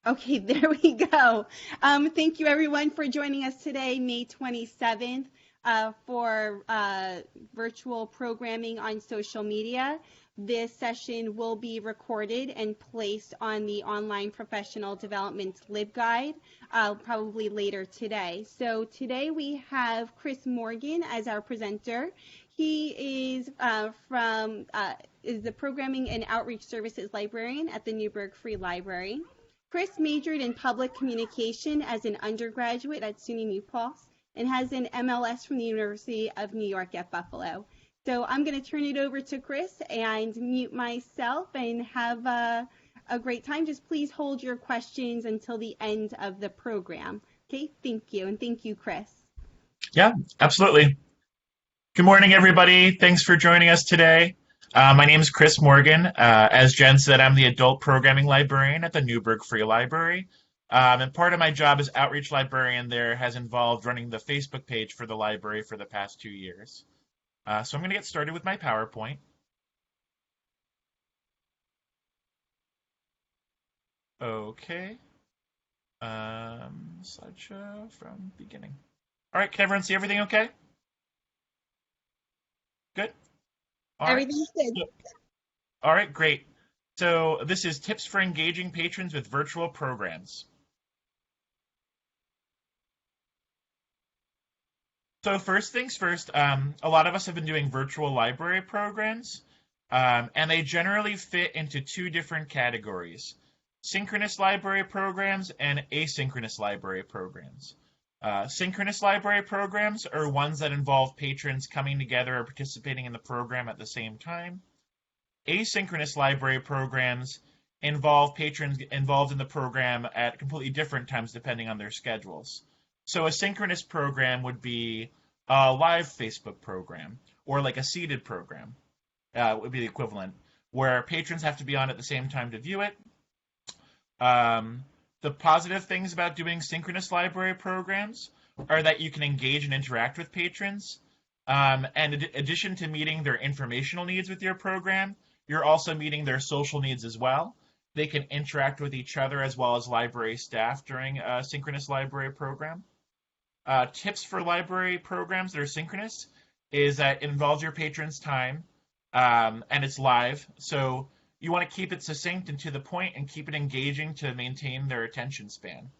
Okay, there we go. Thank you everyone for joining us today, May 27th, for virtual programming on social media. This session will be recorded and placed on the Online Professional Development LibGuide probably later today. So today we have Chris Morgan as our presenter. He is is the Programming and Outreach Services Librarian at the Newburgh Free Library. Chris majored in public communication as an undergraduate at SUNY New Paltz and has an M.L.S. from the University of New York at Buffalo. So I'm going to turn it over to Chris and mute myself and have a great time. Just please hold your questions until the end of the program. Okay, thank you. And thank you, Chris. Yeah, absolutely. Good morning, everybody. Thanks for joining us today. My name is Chris Morgan. As Jen said, I'm the adult programming librarian at the Newburgh Free Library. And part of my job as outreach librarian there has involved running the Facebook page for the library for the past 2 years. So I'm going to get started with my PowerPoint. Okay. Slideshow from beginning. All right, can everyone see everything okay? Good? All right. Everything's good. All right, great. So this is tips for engaging patrons with virtual programs. So first things first, a lot of us have been doing virtual library programs, and they generally fit into two different categories: synchronous library programs and asynchronous library programs. Synchronous library programs are ones that involve patrons coming together or participating in the program at the same time. Asynchronous library programs involve patrons involved in the program at completely different times depending on their schedules. So a synchronous program would be a live Facebook program, or like a seated program would be the equivalent, where patrons have to be on at the same time to view it. The positive things about doing synchronous library programs are that you can engage and interact with patrons. And in addition to meeting their informational needs with your program, you're also meeting their social needs as well. They can interact with each other as well as library staff during a synchronous library program. Tips for library programs that are synchronous is that it involves your patrons' time, and it's live. So you want to keep it succinct and to the point and keep it engaging to maintain their attention span.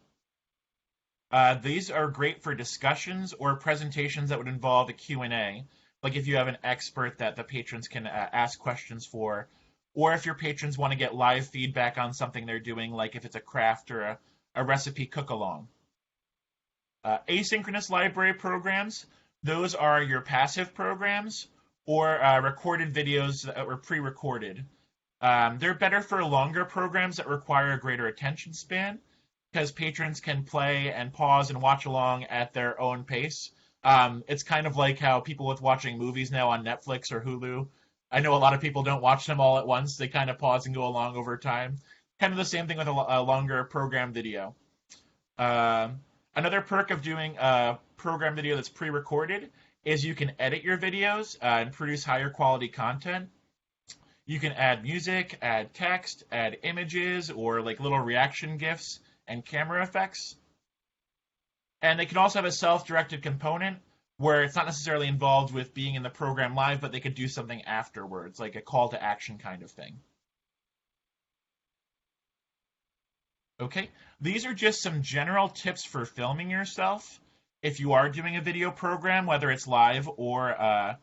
These are great for discussions or presentations that would involve a Q&A, like if you have an expert that the patrons can ask questions for, or if your patrons want to get live feedback on something they're doing, like if it's a craft or a recipe cook-along. Asynchronous library programs, those are your passive programs or recorded videos that were pre-recorded. They're better for longer programs that require a greater attention span because patrons can play and pause and watch along at their own pace. It's kind of like how people with watching movies now on Netflix or Hulu. I know a lot of people don't watch them all at once. They kind of pause and go along over time. Kind of the same thing with a longer program video. Another perk of doing a program video that's pre-recorded is you can edit your videos and produce higher quality content. You can add music, add text, add images, or like little reaction GIFs and camera effects. And they can also have a self-directed component where it's not necessarily involved with being in the program live, but they could do something afterwards, like a call to action kind of thing. Okay, these are just some general tips for filming yourself if you are doing a video program, whether it's live or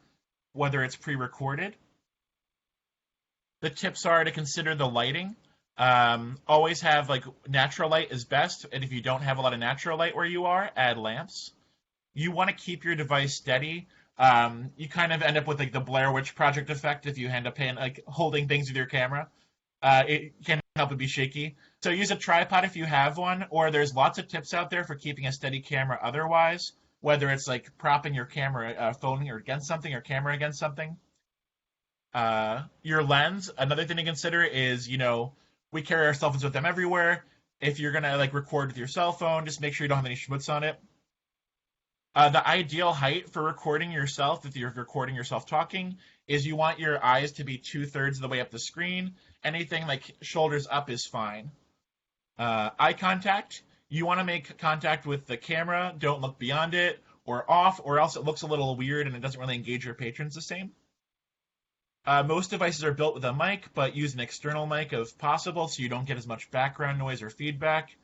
whether it's pre-recorded. The tips are to consider the lighting. Always have like natural light is best, and if you don't have a lot of natural light where you are, add lamps. You want to keep your device steady. You kind of end up with like the Blair Witch Project effect if you end up holding things with your camera. It can help it be shaky. So use a tripod if you have one, or there's lots of tips out there for keeping a steady camera otherwise, whether it's like propping your camera, phone or against something, or camera against something. Your lens, another thing to consider is, we carry our cell phones with them everywhere. If you're going to record with your cell phone, just make sure you don't have any schmutz on it. The ideal height for recording yourself, if you're recording yourself talking, is you want your eyes to be 2/3 of the way up the screen. Anything like shoulders up is fine. Eye contact. You want to make contact with the camera. Don't look beyond it or off, or else it looks a little weird and it doesn't really engage your patrons the same. Most devices are built with a mic, but use an external mic if possible so you don't get as much background noise or feedback.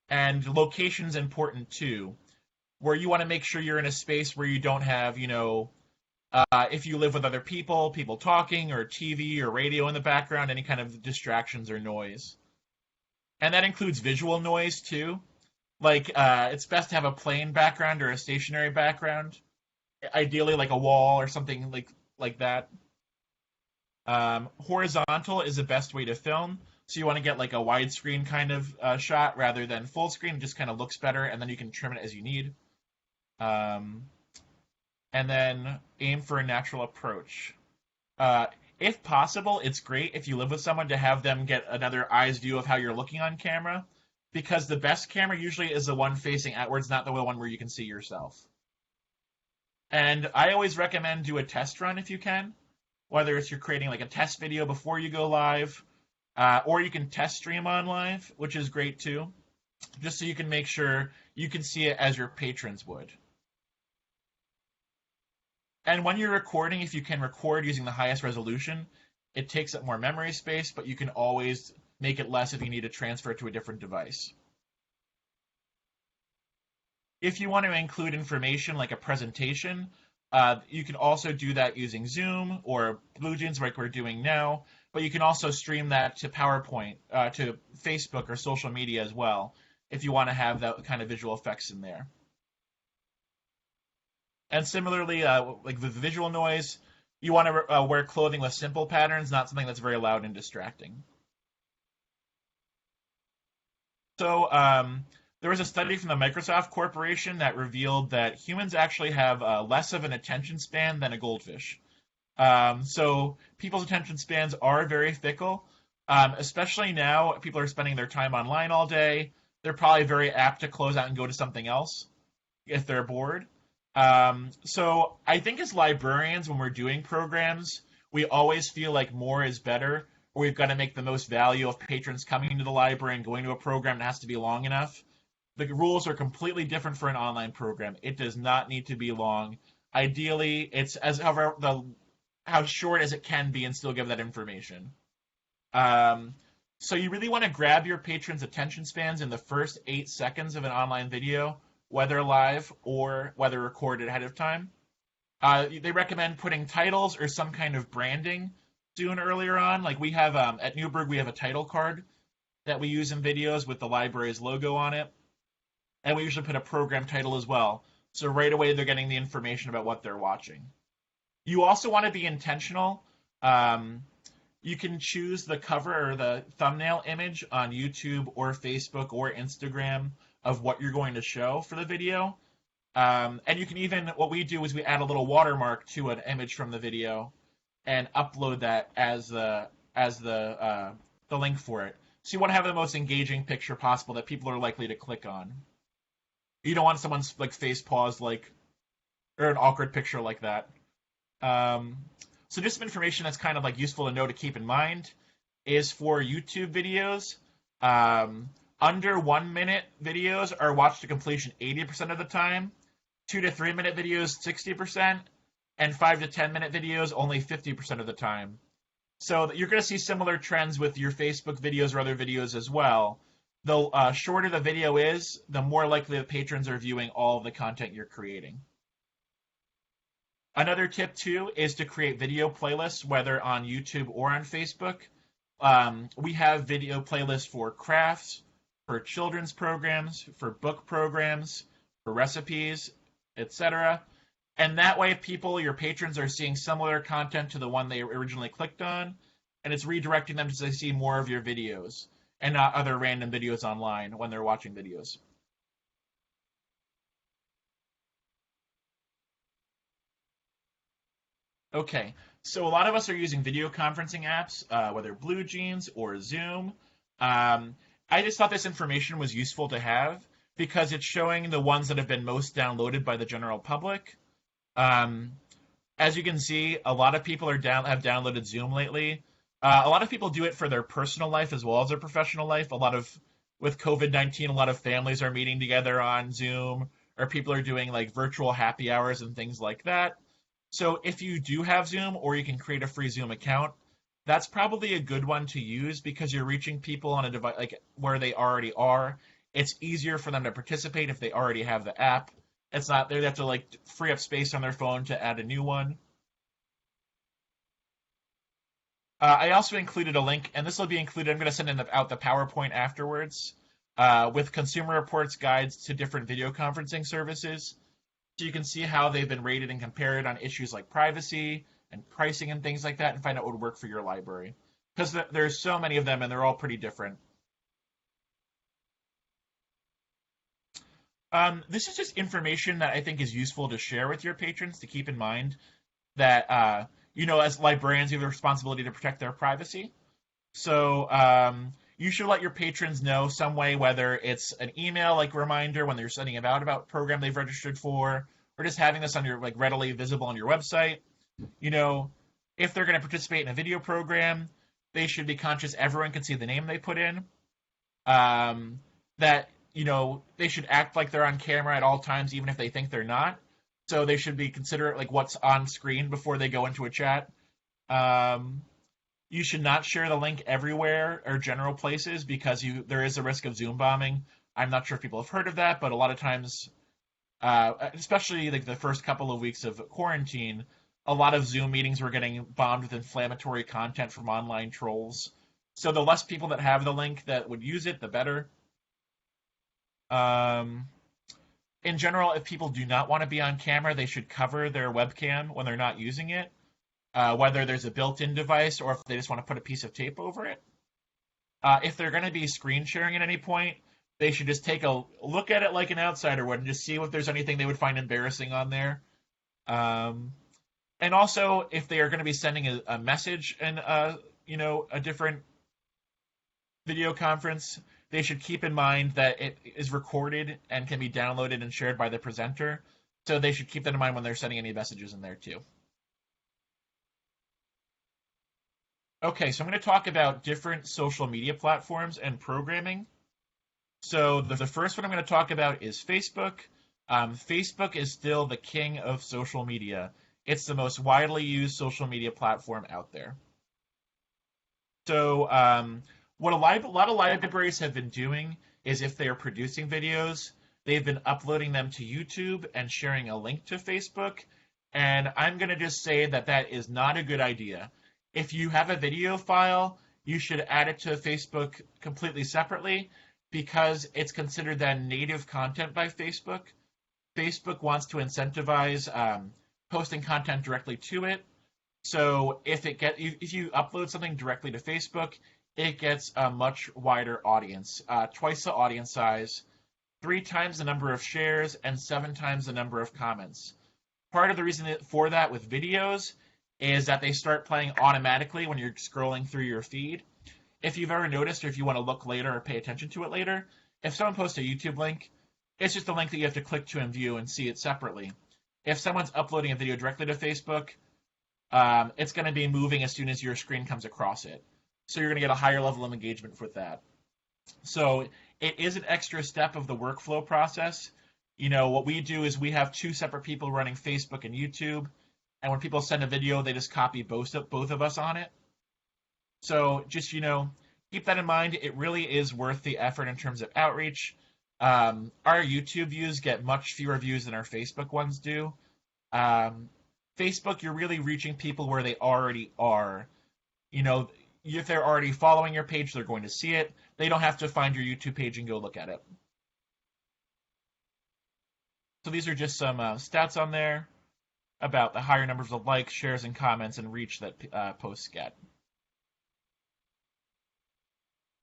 And location's important too, where you want to make sure you're in a space where you don't have, if you live with other people talking, or TV or radio in the background, any kind of distractions or noise. And that includes visual noise too. Like, it's best to have a plain background or a stationary background, ideally like a wall or something like that. Horizontal is the best way to film. So you want to get like a widescreen kind of shot rather than full screen. It just kind of looks better, and then you can trim it as you need. And then aim for a natural approach. If possible, it's great if you live with someone to have them get another eye's view of how you're looking on camera, because the best camera usually is the one facing outwards, not the one where you can see yourself. And I always recommend do a test run if you can, whether it's you're creating like a test video before you go live, or you can test stream on live, which is great too, just so you can make sure you can see it as your patrons would. And when you're recording, if you can record using the highest resolution, it takes up more memory space, but you can always make it less if you need to transfer it to a different device. If you want to include information like a presentation, you can also do that using Zoom or BlueJeans like we're doing now, but you can also stream that to PowerPoint, to Facebook or social media as well, if you want to have that kind of visual effects in there. And similarly, like with visual noise, you want to wear clothing with simple patterns, not something that's very loud and distracting. So there was a study from the Microsoft Corporation that revealed that humans actually have less of an attention span than a goldfish. So people's attention spans are very fickle, especially now. People are spending their time online all day. They're probably very apt to close out and go to something else if they're bored. So I think as librarians, when we're doing programs, we always feel like more is better, or we've got to make the most value of patrons coming to the library and going to a program that has to be long enough. The rules are completely different for an online program. It does not need to be long. Ideally, it's how short as it can be and still give that information. So you really want to grab your patrons' attention spans in the first 8 seconds of an online video, whether live or whether recorded ahead of time. They recommend putting titles or some kind of branding soon earlier on. Like we have at Newburgh, we have a title card that we use in videos with the library's logo on it. And we usually put a program title as well. So right away they're getting the information about what they're watching. You also want to be intentional. You can choose the cover or the thumbnail image on YouTube or Facebook or Instagram of what you're going to show for the video. And you can even, what we do is we add a little watermark to an image from the video and upload that as the link for it. So you want to have the most engaging picture possible that people are likely to click on. You don't want someone's like face paused or an awkward picture like that. So just some information that's kind of like useful to know to keep in mind is for YouTube videos. Under 1 minute videos are watched to completion 80% of the time, 2 to 3 minute videos 60%, and 5 to 10 minute videos only 50% of the time. So you're going to see similar trends with your Facebook videos or other videos as well. The shorter the video is, the more likely the patrons are viewing all of the content you're creating. Another tip, too, is to create video playlists, whether on YouTube or on Facebook. We have video playlists for crafts, for children's programs, for book programs, for recipes, etc. And that way, your patrons are seeing similar content to the one they originally clicked on, and it's redirecting them to see more of your videos and not other random videos online when they're watching videos. Okay, so a lot of us are using video conferencing apps, whether BlueJeans or Zoom. I just thought this information was useful to have because it's showing the ones that have been most downloaded by the general public. As you can see, a lot of people have downloaded Zoom lately. A lot of people do it for their personal life as well as their professional life. A lot of with COVID-19, a lot of families are meeting together on Zoom, or people are doing like virtual happy hours and things like that. So if you do have Zoom, or you can create a free Zoom account, that's probably a good one to use because you're reaching people on a device like where they already are. It's easier for them to participate if they already have the app. It's not they have to like free up space on their phone to add a new one. I also included a link, and this will be included. I'm going to send out the PowerPoint afterwards with Consumer Reports guides to different video conferencing services. So you can see how they've been rated and compared on issues like privacy and pricing and things like that, and find out what would work for your library. Because there's so many of them, and they're all pretty different. This is just information that I think is useful to share with your patrons to keep in mind that, as librarians, you have the responsibility to protect their privacy. So you should let your patrons know some way, whether it's an email like reminder when they're sending about a program they've registered for, or just having this on your like readily visible on your website. If they're going to participate in a video program, they should be conscious everyone can see the name they put in. That they should act like they're on camera at all times, even if they think they're not. So they should be considerate like what's on screen before they go into a chat. You should not share the link everywhere or general places because there is a risk of Zoom bombing. I'm not sure if people have heard of that, but a lot of times, especially like the first couple of weeks of quarantine, a lot of Zoom meetings were getting bombed with inflammatory content from online trolls. So the less people that have the link that would use it, the better. In general, if people do not want to be on camera, they should cover their webcam when they're not using it, whether there's a built-in device or if they just want to put a piece of tape over it. If they're going to be screen sharing at any point, they should just take a look at it like an outsider would and just see if there's anything they would find embarrassing on there. And also, if they are going to be sending a message in a different video conference, they should keep in mind that it is recorded and can be downloaded and shared by the presenter. So they should keep that in mind when they're sending any messages in there too. Okay, so I'm going to talk about different social media platforms and programming. So the first one I'm going to talk about is Facebook. Facebook is still the king of social media. It's the most widely used social media platform out there. So what a lot of libraries have been doing is if they are producing videos, they've been uploading them to YouTube and sharing a link to Facebook. And I'm going to just say that that is not a good idea. If you have a video file, you should add it to Facebook completely separately because it's considered then native content by Facebook. Facebook wants to incentivize posting content directly to it. So if you upload something directly to Facebook, it gets a much wider audience, twice the audience size, 3 times the number of shares, and 7 times the number of comments. Part of the reason for that with videos is that they start playing automatically when you're scrolling through your feed. If you've ever noticed, or if you want to look later or pay attention to it later, if someone posts a YouTube link, it's just a link that you have to click to and view and see it separately. If someone's uploading a video directly to Facebook, it's going to be moving as soon as your screen comes across it. So you're going to get a higher level of engagement with that. So it is an extra step of the workflow process. What we do is we have 2 separate people running Facebook and YouTube. And when people send a video, they just copy both of us on it. So just, keep that in mind. It really is worth the effort in terms of outreach. Our YouTube views get much fewer views than our Facebook ones do. Facebook, you're really reaching people where they already are. If they're already following your page, they're going to see it. They don't have to find your YouTube page and go look at it. So these are just some stats on there about the higher numbers of likes, shares, and comments and reach that posts get.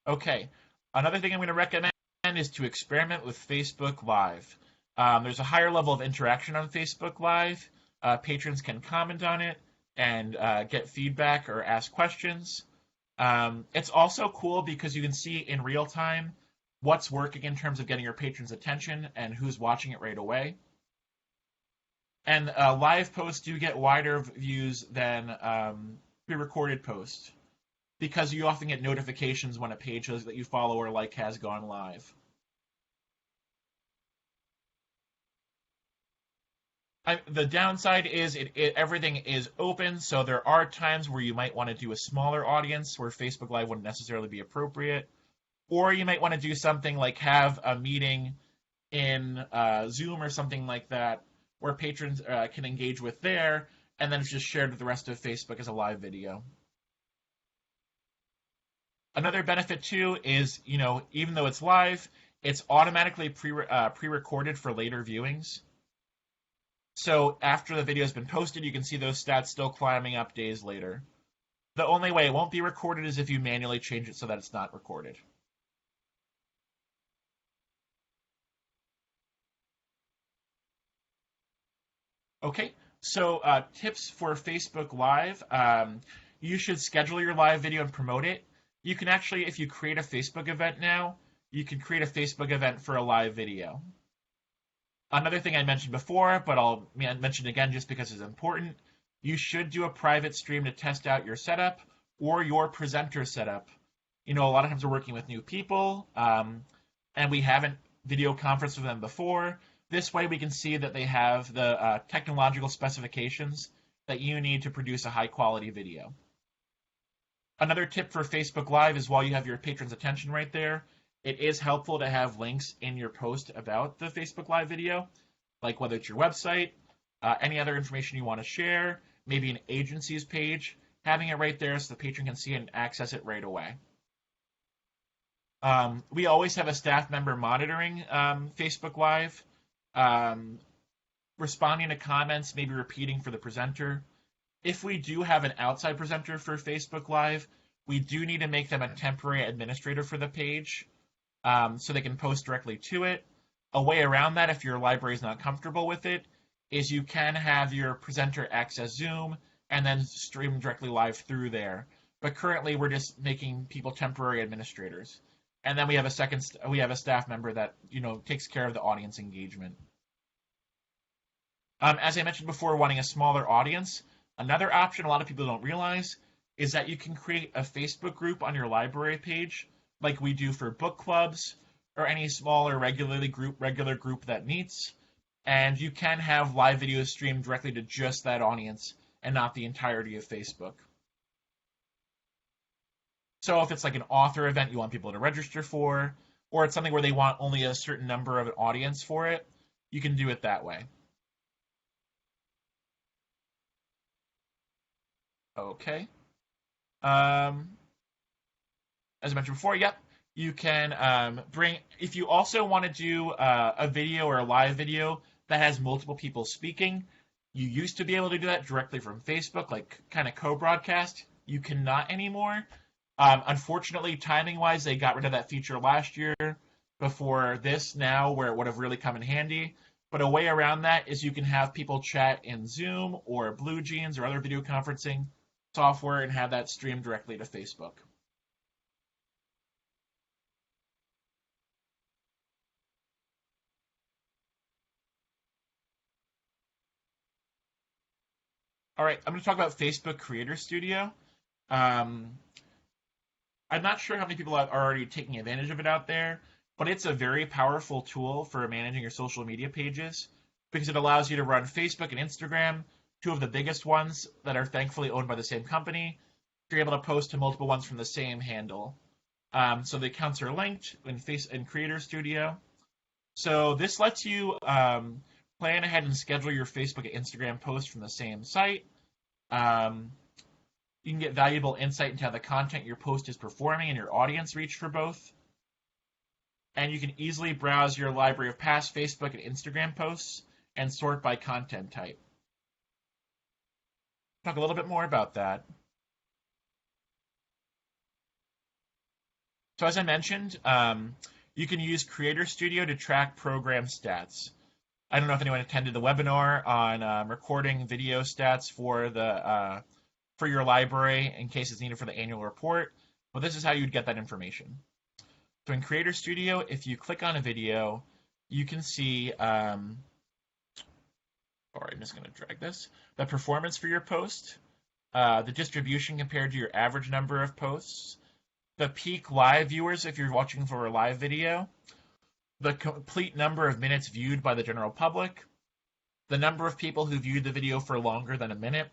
Okay, another thing I'm going to recommend is to experiment with Facebook Live. There's a higher level of interaction on Facebook Live. Patrons can comment on it and get feedback or ask questions. It's also cool because you can see in real time what's working in terms of getting your patrons' attention and who's watching it right away. And live posts do get wider views than pre-recorded posts. because you often get notifications when a page that you follow or like has gone live. The downside is everything is open, so there are times where you might want to do a smaller audience where Facebook Live wouldn't necessarily be appropriate. Or you might want to do something like have a meeting in Zoom or something like that where patrons can engage with there, and then it's just shared with the rest of Facebook as a live video. Another benefit too is, even though it's live, it's automatically pre-recorded for later viewings. So after the video has been posted, you can see those stats still climbing up days later. The only way it won't be recorded is if you manually change it so that it's not recorded. Okay, so tips for Facebook Live. You should schedule your live video and promote it. You can actually, if you create a Facebook event now, you can create a Facebook event for a live video. Another thing I mentioned before, but I'll mention again just because it's important, you should do a private stream to test out your setup or your presenter setup. A lot of times we're working with new people, and we haven't video conferenced with them before. This way we can see that they have the technological specifications that you need to produce a high-quality video. Another tip for Facebook Live is while you have your patrons' attention right there, it is helpful to have links in your post about the Facebook Live video, like whether it's your website, any other information you want to share, maybe an agency's page, having it right there so the patron can see it and access it right away. We always have a staff member monitoring Facebook Live, responding to comments, maybe repeating for the presenter. If we do have an outside presenter for Facebook Live, we do need to make them a temporary administrator for the page so they can post directly to it. A way around that, if your library is not comfortable with it, is you can have your presenter access Zoom and then stream directly live through there. But currently, we're just making people temporary administrators. And then we have a staff member that takes care of the audience engagement. As I mentioned before, wanting a smaller audience, another option a lot of people don't realize is that you can create a Facebook group on your library page, like we do for book clubs or any smaller regular group that meets, and you can have live videos streamed directly to just that audience and not the entirety of Facebook. So if it's like an author event you want people to register for, or it's something where they want only a certain number of an audience for it, you can do it that way. Okay. As I mentioned before, yep, you can if you also want to do a video or a live video that has multiple people speaking, you used to be able to do that directly from Facebook, like kind of co-broadcast. You cannot anymore. Unfortunately, timing-wise, they got rid of that feature last year before this now, where it would have really come in handy. But a way around that is you can have people chat in Zoom or BlueJeans or other video conferencing software and have that streamed directly to Facebook. All right, I'm going to talk about Facebook Creator Studio. I'm not sure how many people are already taking advantage of it out there, but it's a very powerful tool for managing your social media pages because it allows you to run Facebook and Instagram, two of the biggest ones that are thankfully owned by the same company. You're able to post to multiple ones from the same handle. So the accounts are linked in Creator Studio. So this lets you plan ahead and schedule your Facebook and Instagram posts from the same site. You can get valuable insight into how the content your post is performing and your audience reach for both. And you can easily browse your library of past Facebook and Instagram posts and sort by content type. Talk a little bit more about that. So as I mentioned, you can use Creator Studio to track program stats. I don't know if anyone attended the webinar on recording video stats for your library in case it's needed for the annual report, but this is how you'd get that information. So in Creator Studio, if you click on a video, you can see, I'm just going to drag this, the performance for your post. the distribution compared to your average number of posts, the peak live viewers if you're watching for a live video, the complete number of minutes viewed by the general public, the number of people who viewed the video for longer than a minute,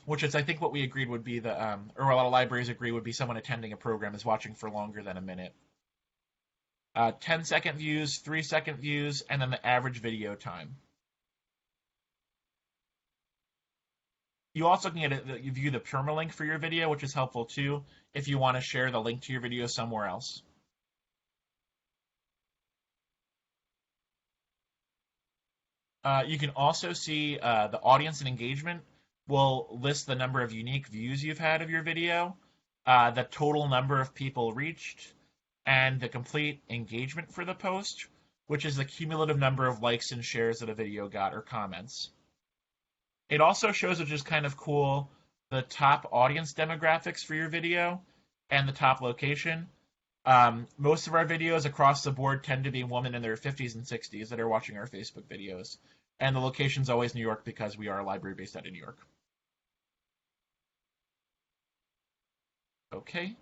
which is I think what we agreed would be or a lot of libraries agree would be someone attending a program is watching for longer than a minute. 10-second views, 3-second views, and then the average video time. You also can view the permalink for your video, which is helpful too if you want to share the link to your video somewhere else. You can also see the audience and engagement will list the number of unique views you've had of your video, the total number of people reached, and the complete engagement for the post, which is the cumulative number of likes and shares that a video got or comments. It also shows, which is kind of cool, the top audience demographics for your video and the top location. Most of our videos across the board tend to be women in their 50s and 60s that are watching our Facebook videos. And the location's always New York because we are a library based out of New York. Okay.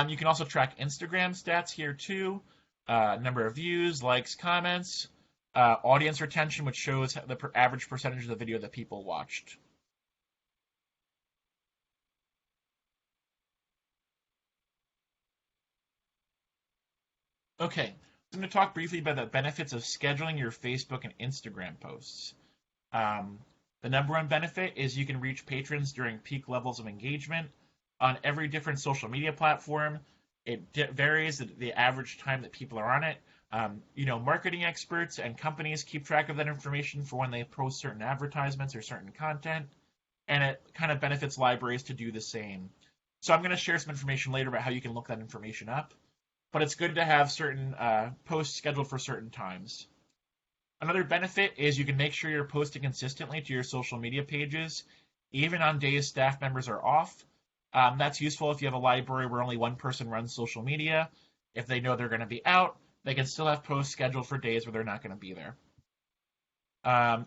You can also track Instagram stats here too. Number of views, likes, comments, audience retention, which shows the average percentage of the video that people watched. Okay, I'm going to talk briefly about the benefits of scheduling your Facebook and Instagram posts. The number one benefit is you can reach patrons during peak levels of engagement on every different social media platform. It varies the average time that people are on it. Marketing experts and companies keep track of that information for when they post certain advertisements or certain content, and it kind of benefits libraries to do the same. So I'm going to share some information later about how you can look that information up, but it's good to have certain posts scheduled for certain times. Another benefit is you can make sure you're posting consistently to your social media pages, even on days staff members are off. That's useful if you have a library where only one person runs social media. If they know they're going to be out, they can still have posts scheduled for days where they're not going to be there.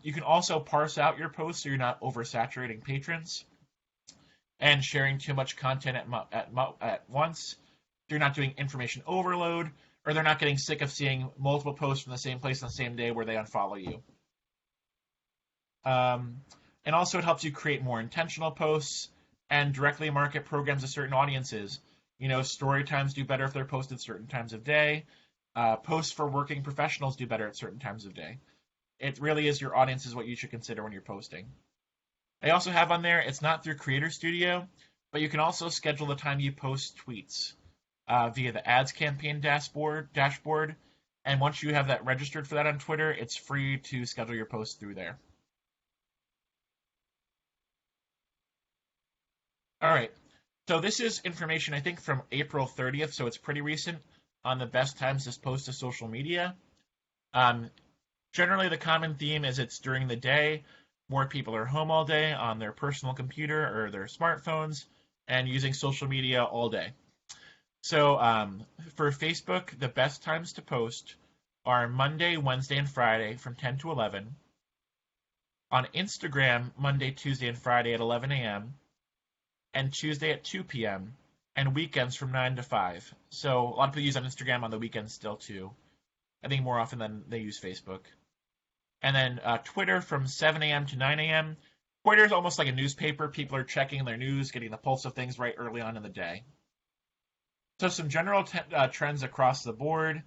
You can also parse out your posts so you're not oversaturating patrons and sharing too much content at once. You're not doing information overload, or they're not getting sick of seeing multiple posts from the same place on the same day where they unfollow you. And also it helps you create more intentional posts and directly market programs to certain audiences. Story times do better if they're posted certain times of day. Posts for working professionals do better at certain times of day. It really is your audience is what you should consider when you're posting. I also have on there, it's not through Creator Studio, but you can also schedule the time you post tweets via the ads campaign dashboard. And once you have that registered for that on Twitter, it's free to schedule your posts through there. All right. So this is information, I think, from April 30th, so it's pretty recent, on the best times to post to social media. Generally, the common theme is it's during the day. More people are home all day on their personal computer or their smartphones and using social media all day. So for Facebook, the best times to post are Monday, Wednesday, and Friday from 10 to 11. On Instagram, Monday, Tuesday, and Friday at 11 a.m. and Tuesday at 2 p.m. and weekends from 9 to 5. So a lot of people use on Instagram on the weekends still too. I think more often than they use Facebook. And then Twitter from 7 a.m. to 9 a.m. Twitter is almost like a newspaper. People are checking their news, getting the pulse of things right early on in the day. So some general trends across the board.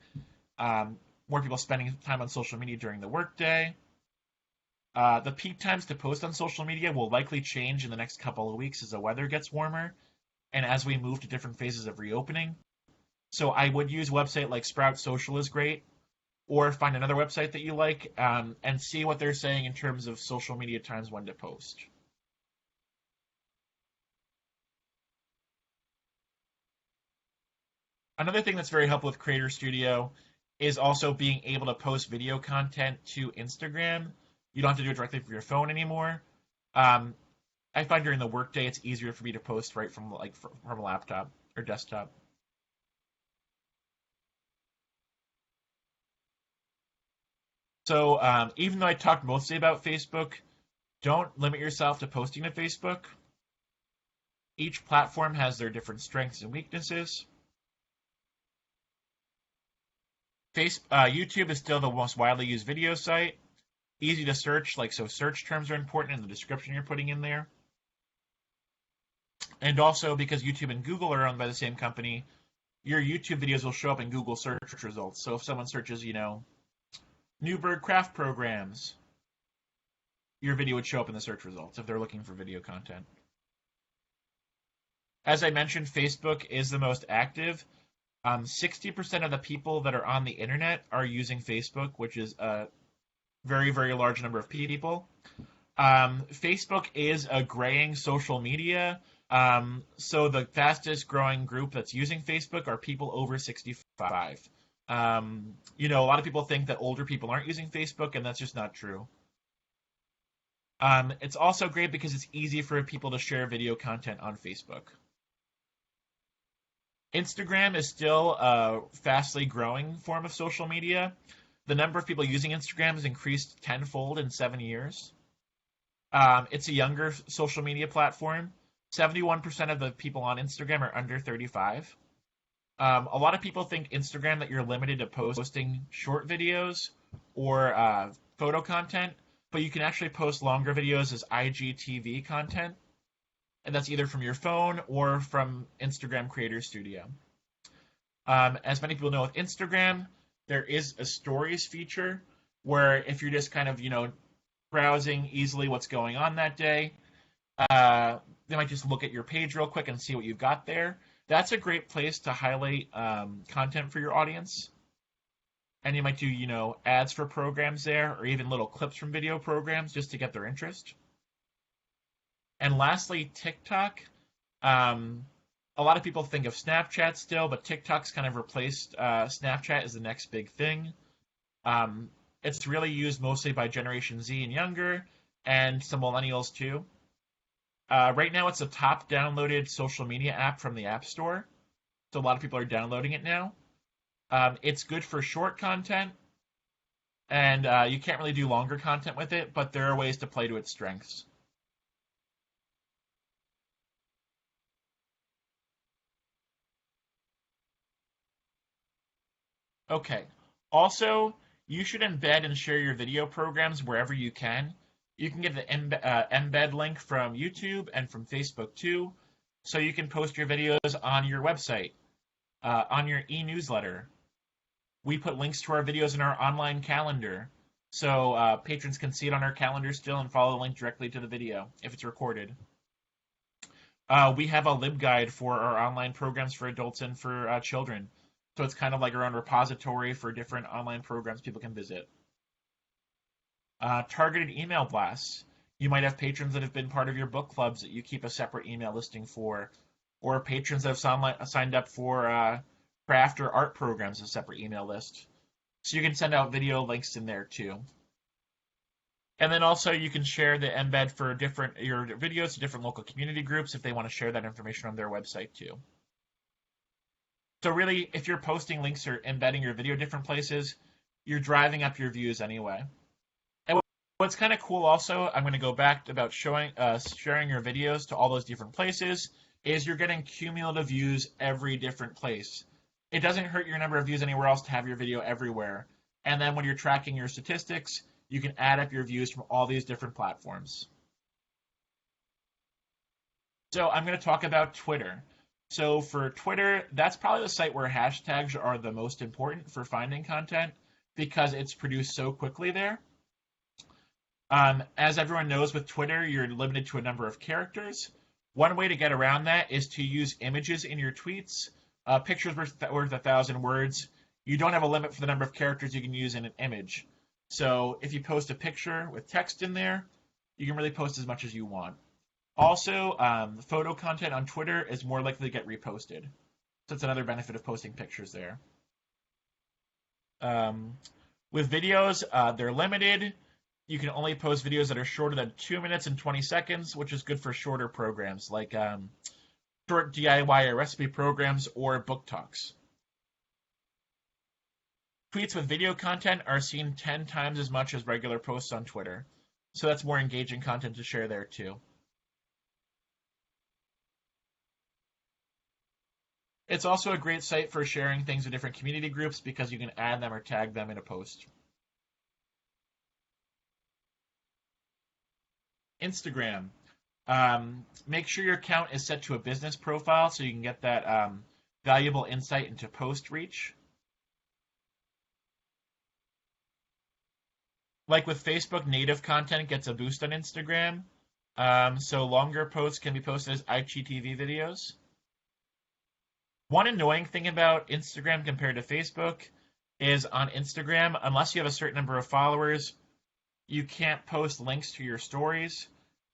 More people spending time on social media during the workday. The peak times to post on social media will likely change in the next couple of weeks as the weather gets warmer and as we move to different phases of reopening. So I would use a website like Sprout Social is great, or find another website that you like and see what they're saying in terms of social media times when to post. Another thing that's very helpful with Creator Studio is also being able to post video content to Instagram. You don't have to do it directly from your phone anymore. I find during the workday it's easier for me to post right from a laptop or desktop. So even though I talked mostly about Facebook, don't limit yourself to posting to Facebook. Each platform has their different strengths and weaknesses. YouTube is still the most widely used video site. Easy to search, so search terms are important in the description you're putting in there. And also, because YouTube and Google are owned by the same company, your YouTube videos will show up in Google search results. So if someone searches, Newburgh craft programs, your video would show up in the search results if they're looking for video content. As I mentioned, Facebook is the most active. 60% of the people that are on the internet are using Facebook, which is a very, very large number of people. Facebook is a graying social media. So the fastest growing group that's using Facebook are people over 65. A lot of people think that older people aren't using Facebook, and that's just not true. It's also great because it's easy for people to share video content on Facebook. Instagram is still a fastly growing form of social media. The number of people using Instagram has increased tenfold in 7 years. It's a younger social media platform. 71% of the people on Instagram are under 35. A lot of people think Instagram that you're limited to posting short videos or photo content, but you can actually post longer videos as IGTV content, and that's either from your phone or from Instagram Creator Studio. As many people know with Instagram, there is a stories feature where if you're just kind of, browsing easily what's going on that day, they might just look at your page real quick and see what you've got there. That's a great place to highlight content for your audience. And you might do, ads for programs there, or even little clips from video programs just to get their interest. And lastly, TikTok. A lot of people think of Snapchat still, but TikTok's kind of replaced Snapchat as the next big thing. It's really used mostly by Generation Z and younger, and some millennials too. Right now, it's the top downloaded social media app from the App Store, so a lot of people are downloading it now. It's good for short content, and you can't really do longer content with it, but there are ways to play to its strengths. Okay. Also, you should embed and share your video programs wherever you can. You can get the embed link from YouTube and from Facebook too, so you can post your videos on your website, on your e-newsletter. We put links to our videos in our online calendar, so patrons can see it on our calendar still and follow the link directly to the video if it's recorded. We have a LibGuide for our online programs for adults and for children. So it's kind of like our own repository for different online programs people can visit. Targeted email blasts. You might have patrons that have been part of your book clubs that you keep a separate email listing for, or patrons that have signed up for craft or art programs, a separate email list. So you can send out video links in there too. And then also you can share the embed for your videos to different local community groups if they want to share that information on their website too. So really, if you're posting links or embedding your video different places, you're driving up your views anyway. And what's kind of cool also, I'm going to go back about sharing your videos to all those different places, is you're getting cumulative views every different place. It doesn't hurt your number of views anywhere else to have your video everywhere. And then when you're tracking your statistics, you can add up your views from all these different platforms. So I'm going to talk about Twitter. So for Twitter, that's probably the site where hashtags are the most important for finding content because it's produced so quickly there. As everyone knows with Twitter, you're limited to a number of characters. One way to get around that is to use images in your tweets. Pictures worth 1,000 words. You don't have a limit for the number of characters you can use in an image. So if you post a picture with text in there, you can really post as much as you want. Also, photo content on Twitter is more likely to get reposted. So that's another benefit of posting pictures there. With videos, they're limited. You can only post videos that are shorter than 2 minutes and 20 seconds, which is good for shorter programs like short DIY or recipe programs or book talks. Tweets with video content are seen 10 times as much as regular posts on Twitter. So that's more engaging content to share there too. It's also a great site for sharing things with different community groups because you can add them or tag them in a post. Instagram. Make sure your account is set to a business profile so you can get that valuable insight into post reach. Like with Facebook, native content gets a boost on Instagram. So longer posts can be posted as IGTV videos. One annoying thing about Instagram compared to Facebook is on Instagram, unless you have a certain number of followers, you can't post links to your stories.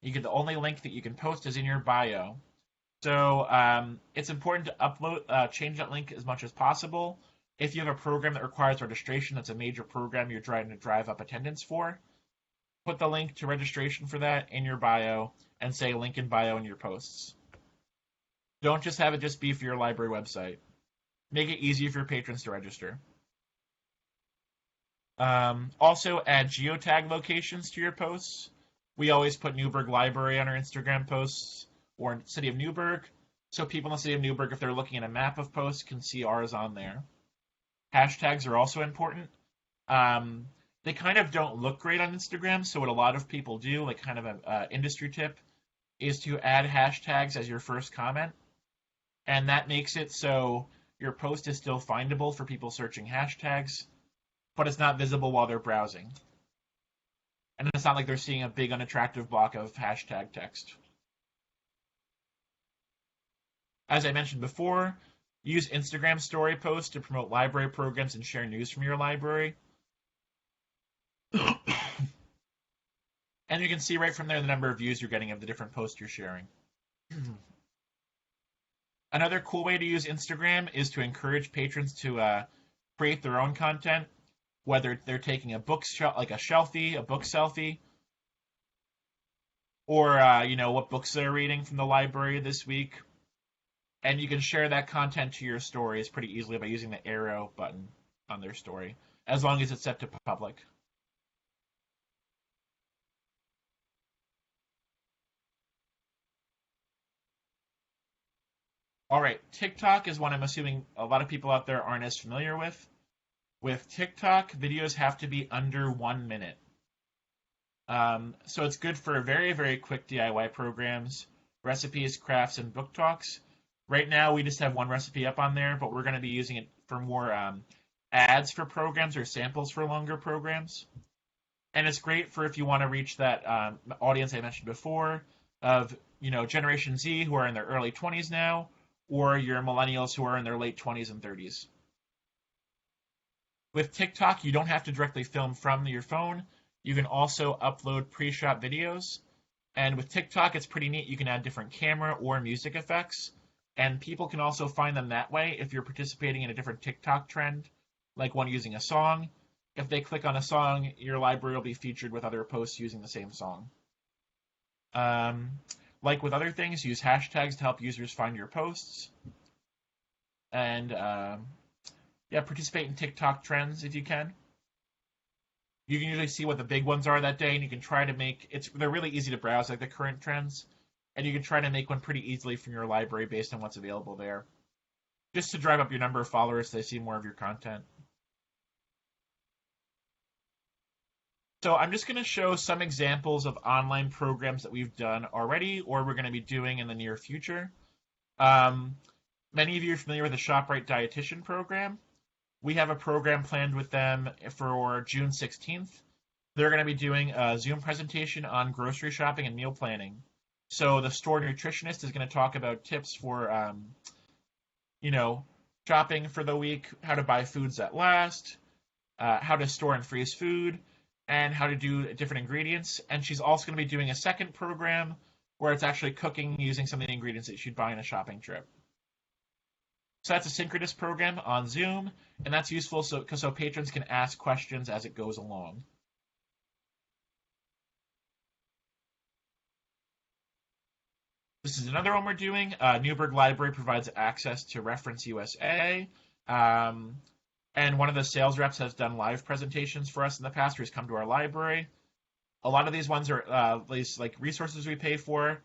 The only link that you can post is in your bio. So it's important to change that link as much as possible. If you have a program that requires registration, that's a major program you're trying to drive up attendance for, put the link to registration for that in your bio and say link in bio in your posts. Don't just have it just be for your library website. Make it easy for your patrons to register. Also, add geotag locations to your posts. We always put Newburgh Library on our Instagram posts or City of Newburgh, so people in the City of Newburgh, if they're looking at a map of posts, can see ours on there. Hashtags are also important. They kind of don't look great on Instagram, so what a lot of people do, like kind of an industry tip, is to add hashtags as your first comment, and that makes it so your post is still findable for people searching hashtags, but it's not visible while they're browsing. And it's not like they're seeing a big unattractive block of hashtag text. As I mentioned before, use Instagram story posts to promote library programs and share news from your library. And you can see right from there the number of views you're getting of the different posts you're sharing. Another cool way to use Instagram is to encourage patrons to create their own content, whether they're taking a book like a selfie, a book selfie, or what books they're reading from the library this week. And you can share that content to your stories pretty easily by using the arrow button on their story, as long as it's set to public. All right, TikTok is one I'm assuming a lot of people out there aren't as familiar with. With TikTok, videos have to be under 1 minute. So it's good for very, very quick DIY programs, recipes, crafts, and book talks. Right now, we just have one recipe up on there, but we're going to be using it for more ads for programs or samples for longer programs. And it's great for if you want to reach that audience I mentioned before of, Generation Z who are in their early 20s now, or your millennials who are in their late 20s and 30s. With TikTok, you don't have to directly film from your phone. You can also upload pre-shot videos. And with TikTok, it's pretty neat. You can add different camera or music effects. And people can also find them that way if you're participating in a different TikTok trend, like one using a song. If they click on a song, your library will be featured with other posts using the same song. Like with other things, use hashtags to help users find your posts. And participate in TikTok trends if you can. You can usually see what the big ones are that day, and you can try to they're really easy to browse, like the current trends, and you can try to make one pretty easily from your library based on what's available there, just to drive up your number of followers so they see more of your content. So I'm just going to show some examples of online programs that we've done already or we're going to be doing in the near future. Many of you are familiar with the ShopRite Dietitian program. We have a program planned with them for June 16th. They're going to be doing a Zoom presentation on grocery shopping and meal planning. So the store nutritionist is going to talk about tips for, shopping for the week, how to buy foods that last, how to store and freeze food, and how to do different ingredients. And she's also going to be doing a second program where it's actually cooking using some of the ingredients that you'd buy on a shopping trip. So that's a synchronous program on Zoom, and that's useful so patrons can ask questions as it goes along. This is another one we're doing. Newburgh Library provides access to Reference USA. And one of the sales reps has done live presentations for us in the past, or has come to our library. A lot of these ones are these like resources we pay for.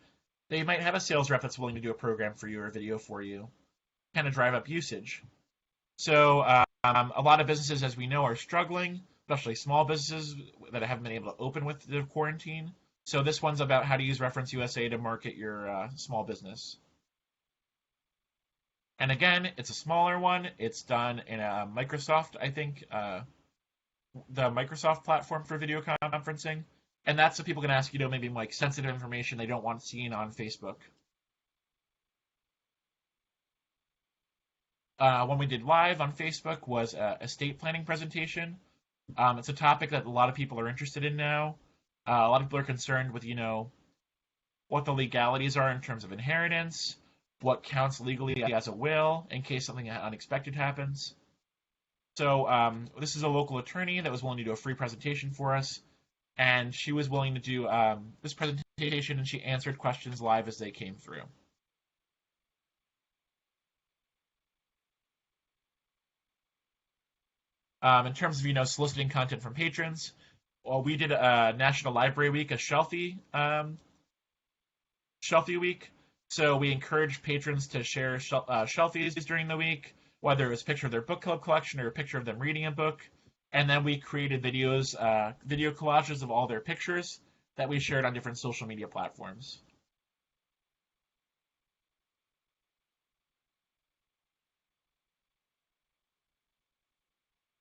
They might have a sales rep that's willing to do a program for you or a video for you. kind of drive up usage. So a lot of businesses, as we know, are struggling, especially small businesses that haven't been able to open with the quarantine. So this one's about how to use Reference USA to market your small business. And again, it's a smaller one. It's done in a Microsoft, I think, the Microsoft platform for video conferencing. And that's so people can ask, maybe like sensitive information they don't want seen on Facebook. One we did live on Facebook was a estate planning presentation. It's a topic that a lot of people are interested in now. A lot of people are concerned with, what the legalities are in terms of inheritance, what counts legally as a will in case something unexpected happens. So this is a local attorney that was willing to do a free presentation for us, and she was willing to do this presentation, and she answered questions live as they came through. In terms of soliciting content from patrons, well, we did a National Library Week, a Shelfie week. So we encouraged patrons to share shelfies during the week, whether it was a picture of their book club collection or a picture of them reading a book. And then we created video collages of all their pictures that we shared on different social media platforms.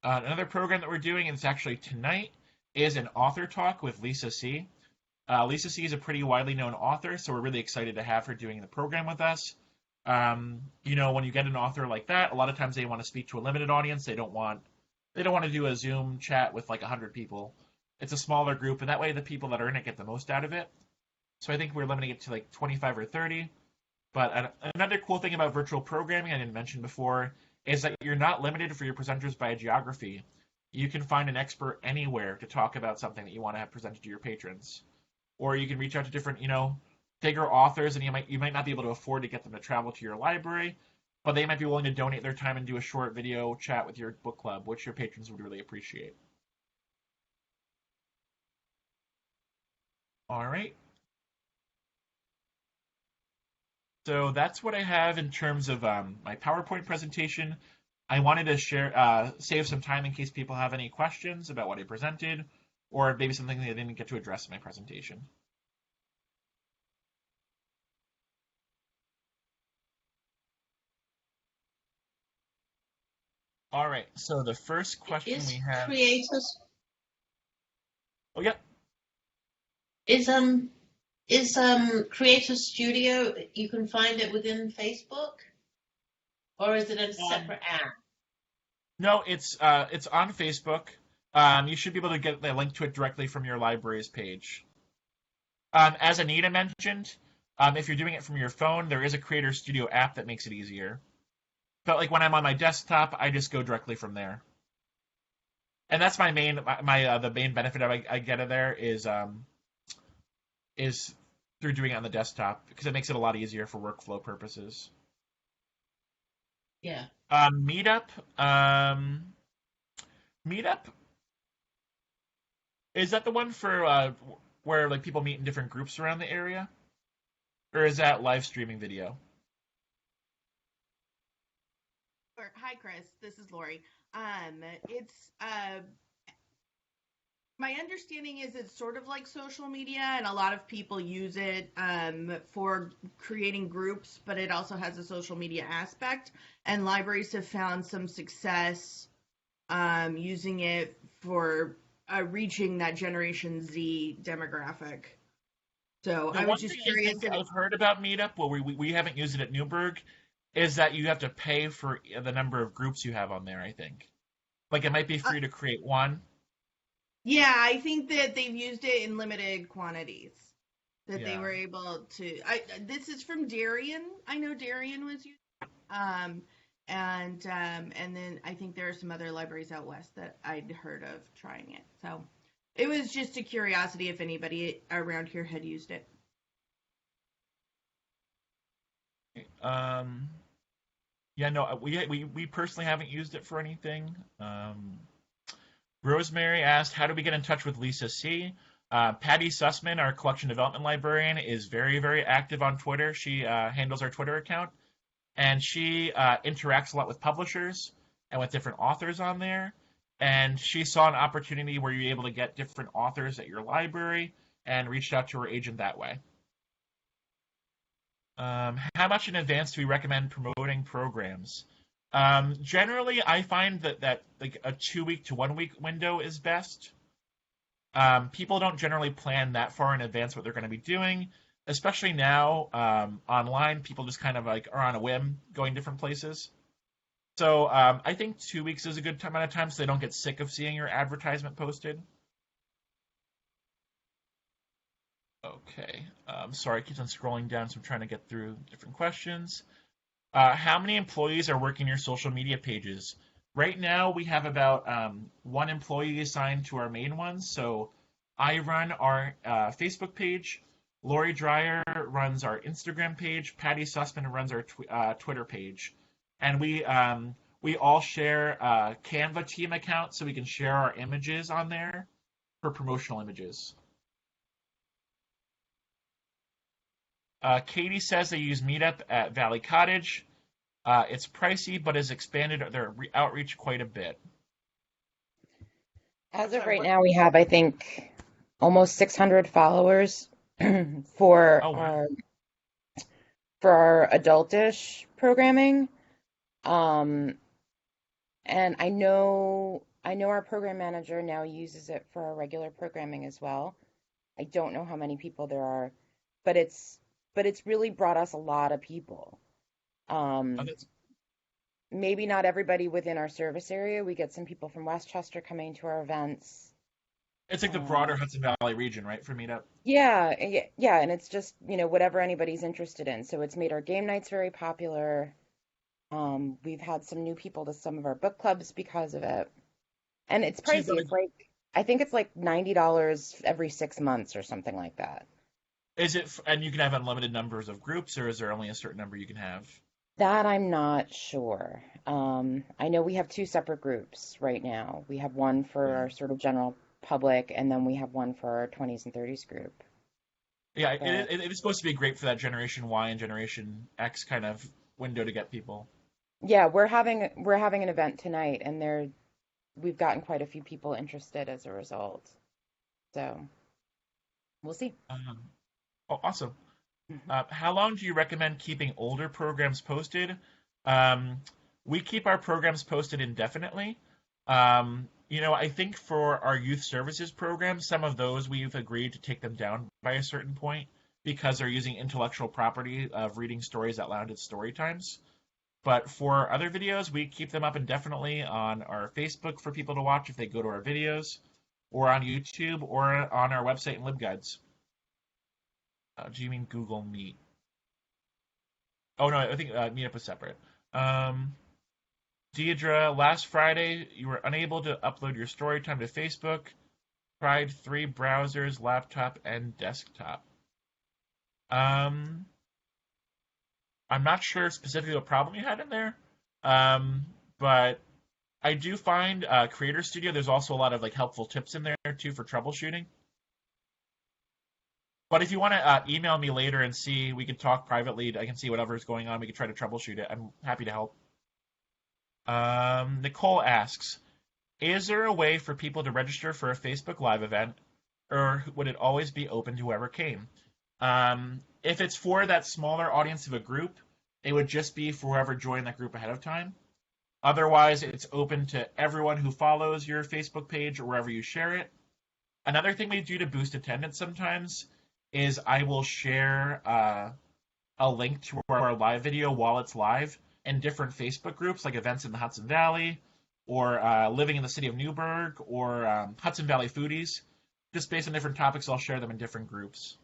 Another program that we're doing, and it's actually tonight, is an author talk with Lisa C. Lisa C is a pretty widely known author, so we're really excited to have her doing the program with us. When you get an author like that, a lot of times they want to speak to a limited audience. They don't want to do a Zoom chat with like 100 people. It's a smaller group, and that way the people that are in it get the most out of it. So I think we're limiting it to like 25 or 30. But another cool thing about virtual programming I didn't mention before is that you're not limited for your presenters by geography. You can find an expert anywhere to talk about something that you want to have presented to your patrons. Or you can reach out to different, bigger authors, and you might not be able to afford to get them to travel to your library, but they might be willing to donate their time and do a short video chat with your book club, which your patrons would really appreciate. All right. So that's what I have in terms of my PowerPoint presentation. I wanted to save some time in case people have any questions about what I presented, or maybe something they didn't get to address in my presentation. All right, so the first question we have... Oh, yeah. Is Creator Studio, you can find it within Facebook? Or is it a separate app? No, it's on Facebook. You should be able to get the link to it directly from your library's page. As Anita mentioned, if you're doing it from your phone, there is a Creator Studio app that makes it easier. But like when I'm on my desktop, I just go directly from there. And that's the main benefit I get of there is through doing it on the desktop, because it makes it a lot easier for workflow purposes. Yeah. Meetup. Meetup. Is that the one for where like people meet in different groups around the area, or is that live streaming video? Hi, Chris. This is Lori. It's my understanding is it's sort of like social media, and a lot of people use it for creating groups, but it also has a social media aspect. And libraries have found some success using it for reaching that Generation Z demographic. So I was just curious. I've heard about Meetup. Well, we haven't used it at Newburgh. Is that you have to pay for the number of groups you have on there, I think. Like, it might be free to create one. Yeah, I think that they've used it in limited quantities. That they were able to... this is from Darien. I know Darien was using it. And then I think there are some other libraries out west that I'd heard of trying it. So it was just a curiosity if anybody around here had used it. Yeah, no, we personally haven't used it for anything. Rosemary asked, how do we get in touch with Lisa C? Patty Sussman, our collection development librarian, is very, very active on Twitter. She handles our Twitter account. and she interacts a lot with publishers and with different authors on there. And she saw an opportunity where you're able to get different authors at your library and reached out to her agent that way. How much in advance do we recommend promoting programs? Generally, I find that like a 2-week to 1 week window is best. People don't generally plan that far in advance what they're going to be doing, especially now online. People just kind of like are on a whim going different places. So I think 2 weeks is a good amount of time so they don't get sick of seeing your advertisement posted. Okay. Sorry, it keeps on scrolling down, so I'm trying to get through different questions. How many employees are working your social media pages? Right now, we have about 1 employee assigned to our main ones. So I run our Facebook page. Lori Dreyer runs our Instagram page. Patty Sussman runs our Twitter page. And we all share a Canva team account so we can share our images on there for promotional images. Katie says they use Meetup at Valley Cottage. It's pricey, but has expanded their outreach quite a bit. As of right now, we have, I think, almost 600 followers for our adultish programming. And I know our program manager now uses it for our regular programming as well. I don't know how many people there are, but it's really brought us a lot of people. Maybe not everybody within our service area. We get some people from Westchester coming to our events. It's like the broader Hudson Valley region, right, for Meetup? Yeah, and it's just, whatever anybody's interested in. So it's made our game nights very popular. We've had some new people to some of our book clubs because of it. And it's pricey. It's like, I think it's like $90 every 6 months or something like that. Is it, and you can have unlimited numbers of groups, or is there only a certain number you can have? That I'm not sure. I know we have 2 separate groups right now. We have one for our sort of general public, and then we have one for our 20s and 30s group. Yeah, it is supposed to be great for that Generation Y and Generation X kind of window to get people. Yeah, we're having an event tonight, and we've gotten quite a few people interested as a result. So we'll see. Oh, awesome. How long do you recommend keeping older programs posted? We keep our programs posted indefinitely. I think for our youth services programs, some of those we've agreed to take them down by a certain point because they're using intellectual property of reading stories out loud at story times. But for other videos, we keep them up indefinitely on our Facebook for people to watch if they go to our videos, or on YouTube, or on our website and LibGuides. Do you mean Google Meet? Oh, no, I think Meetup was separate. Deidre, last Friday, you were unable to upload your story time to Facebook. Tried 3 browsers, laptop, and desktop. I'm not sure specifically what problem you had in there, but I do find Creator Studio, there's also a lot of helpful tips in there, too, for troubleshooting. But if you want to email me later and see, we can talk privately. I can see whatever's going on. We can try to troubleshoot it. I'm happy to help. Nicole asks, is there a way for people to register for a Facebook Live event, or would it always be open to whoever came? If it's for that smaller audience of a group, it would just be for whoever joined that group ahead of time. Otherwise, it's open to everyone who follows your Facebook page or wherever you share it. Another thing we do to boost attendance sometimes is I will share a link to our live video while it's live in different Facebook groups, like Events in the Hudson Valley, or Living in the City of Newburgh, or Hudson Valley Foodies. Just based on different topics, I'll share them in different groups.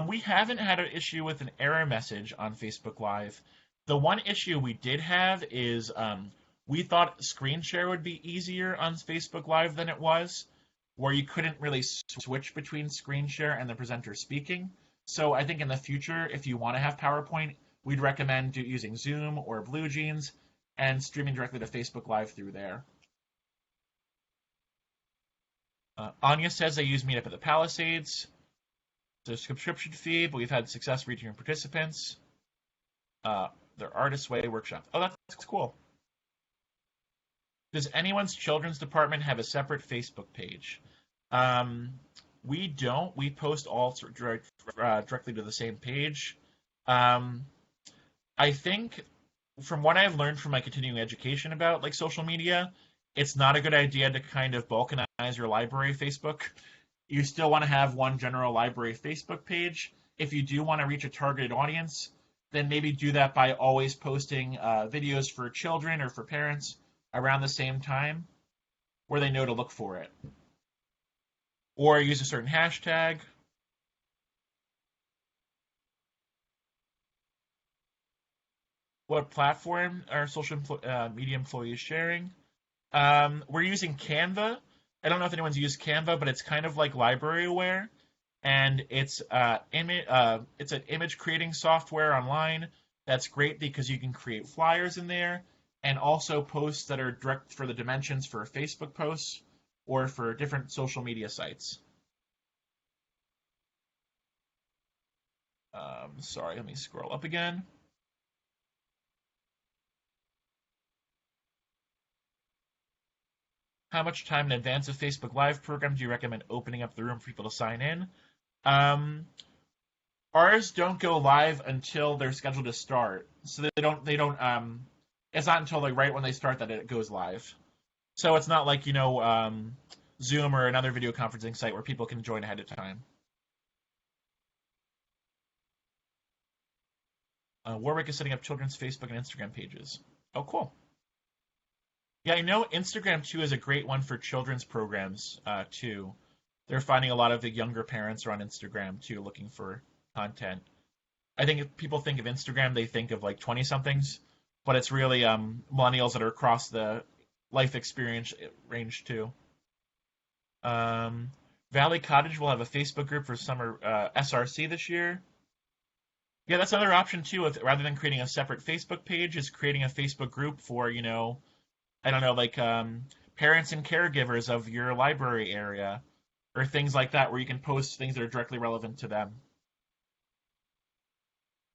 We haven't had an issue with an error message on Facebook Live. The one issue we did have is we thought screen share would be easier on Facebook Live than it was, where you couldn't really switch between screen share and the presenter speaking. So I think in the future, if you want to have PowerPoint, we'd recommend using Zoom or BlueJeans and streaming directly to Facebook Live through there. Anya says they use Meetup at the Palisades. a subscription fee, but we've had success reaching participants. Their Artist Way workshop. Oh, that's cool. Does anyone's children's department have a separate Facebook page? We don't. We post all directly to the same page. I think, from what I've learned from my continuing education about like social media, it's not a good idea to kind of balkanize your library Facebook. You still want to have one general library Facebook page. If you do want to reach a targeted audience, then maybe do that by always posting videos for children or for parents around the same time where they know to look for it. Or use a certain hashtag. What platform are social media employees sharing? We're using Canva. I don't know if anyone's used Canva, but it's kind of like Library Aware, and it's it's an image creating software online that's great because you can create flyers in there and also posts that are direct for the dimensions for Facebook posts or for different social media sites. Sorry, let me scroll up again. How much time in advance of Facebook Live program do you recommend opening up the room for people to sign in? Ours don't go live until they're scheduled to start. So they don't it's not until like right when they start that it goes live. So it's not like, Zoom or another video conferencing site where people can join ahead of time. Warwick is setting up children's Facebook and Instagram pages. Oh, cool. Yeah, I know Instagram, too, is a great one for children's programs, too. They're finding a lot of the younger parents are on Instagram, too, looking for content. I think if people think of Instagram, they think of, like, 20-somethings, but it's really millennials that are across the life experience range, too. Valley Cottage will have a Facebook group for summer SRC this year. Yeah, that's another option, too. Rather than creating a separate Facebook page, is creating a Facebook group for, I don't know, like parents and caregivers of your library area or things like that where you can post things that are directly relevant to them.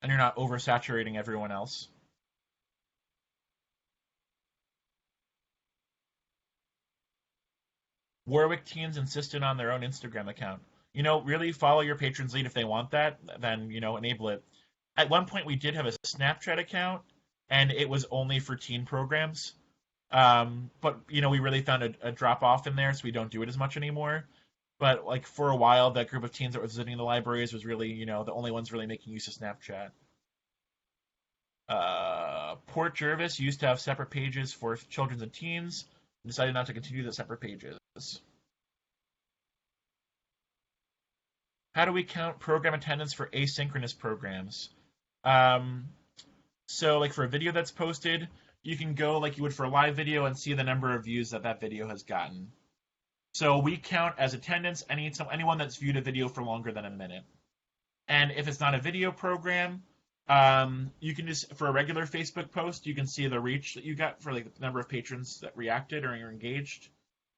And you're not oversaturating everyone else. Warwick teens insisted on their own Instagram account. Really follow your patron's lead if they want that, then, enable it. At one point, we did have a Snapchat account, and it was only for teen programs. But, we really found a drop-off in there, so we don't do it as much anymore. But, like, for a while, that group of teens that was visiting the libraries was really, the only ones really making use of Snapchat. Port Jervis used to have separate pages for children and teens, and decided not to continue the separate pages. How do we count program attendance for asynchronous programs? So, like, for a video that's posted, you can go like you would for a live video and see the number of views that video has gotten. So we count as attendance anyone that's viewed a video for longer than a minute. And if it's not a video program, you can just, for a regular Facebook post, you can see the reach that you got for like the number of patrons that reacted or are engaged,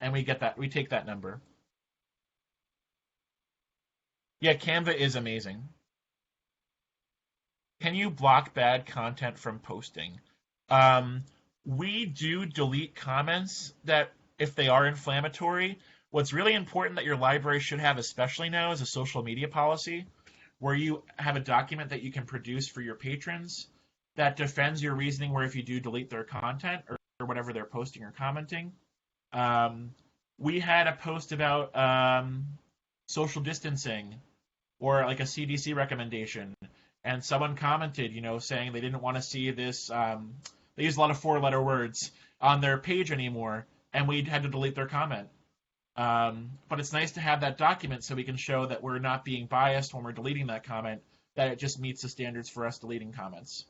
and we take that number. Yeah, Canva is amazing. Can you block bad content from posting? We do delete comments that if they are inflammatory. What's really important that your library should have, especially now, is a social media policy where you have a document that you can produce for your patrons that defends your reasoning where if you do delete their content or whatever they're posting or commenting. We had a post about social distancing or like a CDC recommendation, and someone commented, saying they didn't want to see this. They used a lot of 4-letter words on their page anymore, and we had to delete their comment. But it's nice to have that document so we can show that we're not being biased when we're deleting that comment, that it just meets the standards for us deleting comments.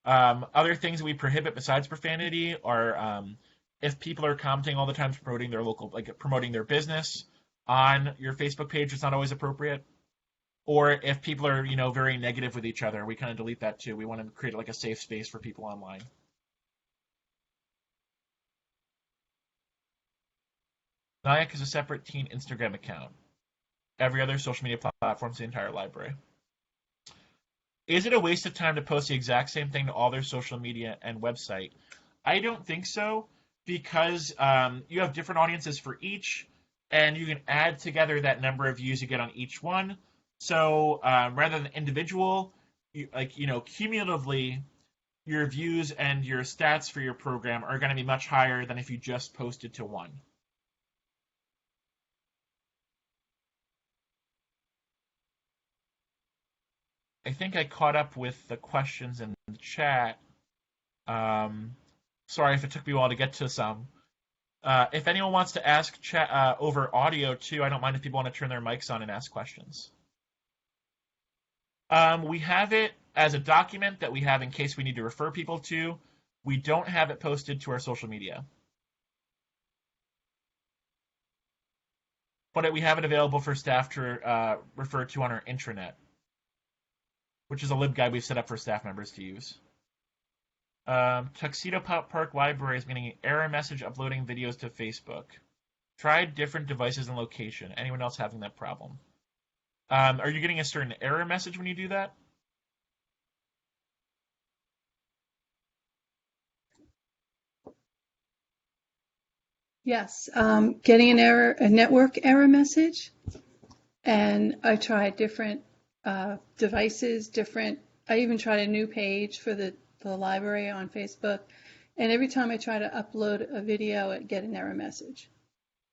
Other things we prohibit besides profanity are if people are commenting all the time promoting their promoting their business on your Facebook page, it's not always appropriate. Or if people are, very negative with each other, we kind of delete that too. We want to create like a safe space for people online. Nyack is a separate teen Instagram account. every other social media platform to the entire library. Is it a waste of time to post the exact same thing to all their social media and website? I don't think so, because you have different audiences for each, and you can add together that number of views you get on each one. So rather than individual, cumulatively, your views and your stats for your program are going to be much higher than if you just posted to one. I think I caught up with the questions in the chat. Sorry if it took me a while to get to some. If anyone wants to ask chat over audio too, I don't mind if people want to turn their mics on and ask questions. We have it as a document that we have in case we need to refer people to. We don't have it posted to our social media. But we have it available for staff to refer to on our intranet, which is a libguide we've set up for staff members to use. Tuxedo Park Library is getting an error message uploading videos to Facebook. Try different devices and location. Anyone else having that problem? Are you getting a certain error message when you do that? Yes, getting a network error message, and I tried different devices, I even tried a new page for the library on Facebook, and every time I try to upload a video, I get an error message.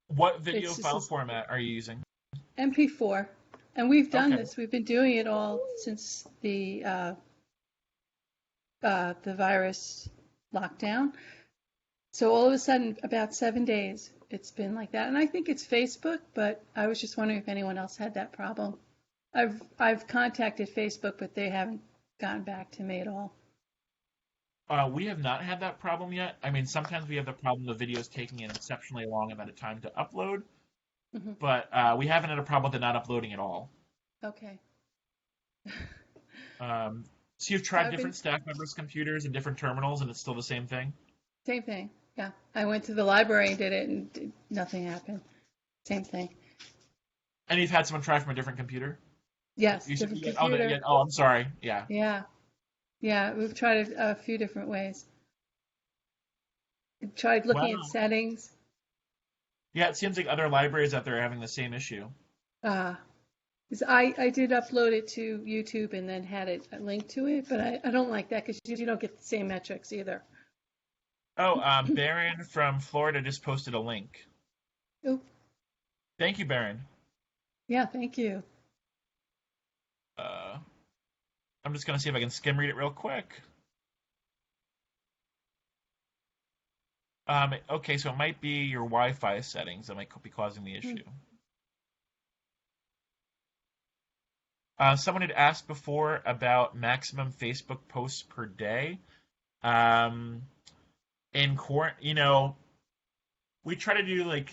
What video file format are you using? MP4, and we've done this. We've been doing it all since the virus lockdown. So all of a sudden, about 7 days, it's been like that. And I think it's Facebook, but I was just wondering if anyone else had that problem. I've contacted Facebook, but they haven't gotten back to me at all. We have not had that problem yet. I mean, sometimes we have the problem of videos taking an exceptionally long amount of time to upload, but we haven't had a problem with it not uploading at all. Okay. So you've tried different staff members' computers and different terminals, and it's still the same thing? Same thing. Yeah, I went to the library and did it, and nothing happened. Same thing. And you've had someone try from a different computer? Yes, different computer. Oh, I'm sorry. Yeah. Yeah, we've tried it a few different ways. We've tried looking at settings. Yeah, it seems like other libraries out there are having the same issue. I did upload it to YouTube and then had it linked to it, but I don't like that because you don't get the same metrics either. Oh, Baron from Florida just posted a link. Oh. Thank you, Baron. Yeah, thank you. I'm just going to see if I can skim read it real quick. Okay, so it might be your Wi-Fi settings that might be causing the issue. Someone had asked before about maximum Facebook posts per day. We try to do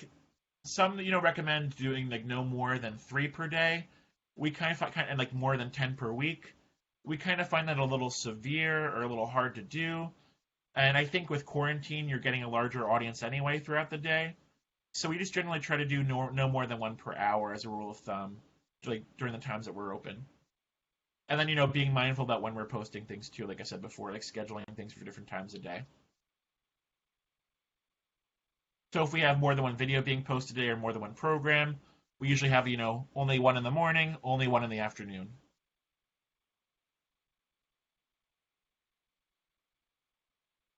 some recommend doing no more than 3 per day. We kind of find more than 10 per week. We kind of find that a little severe or a little hard to do. And I think with quarantine, you're getting a larger audience anyway throughout the day. So we just generally try to do no more than 1 per hour as a rule of thumb, during the times that we're open. And then, being mindful about when we're posting things too, like I said before, scheduling things for different times a day. So if we have more than 1 video being posted a day or more than 1 program, we usually have, only 1 in the morning, only 1 in the afternoon.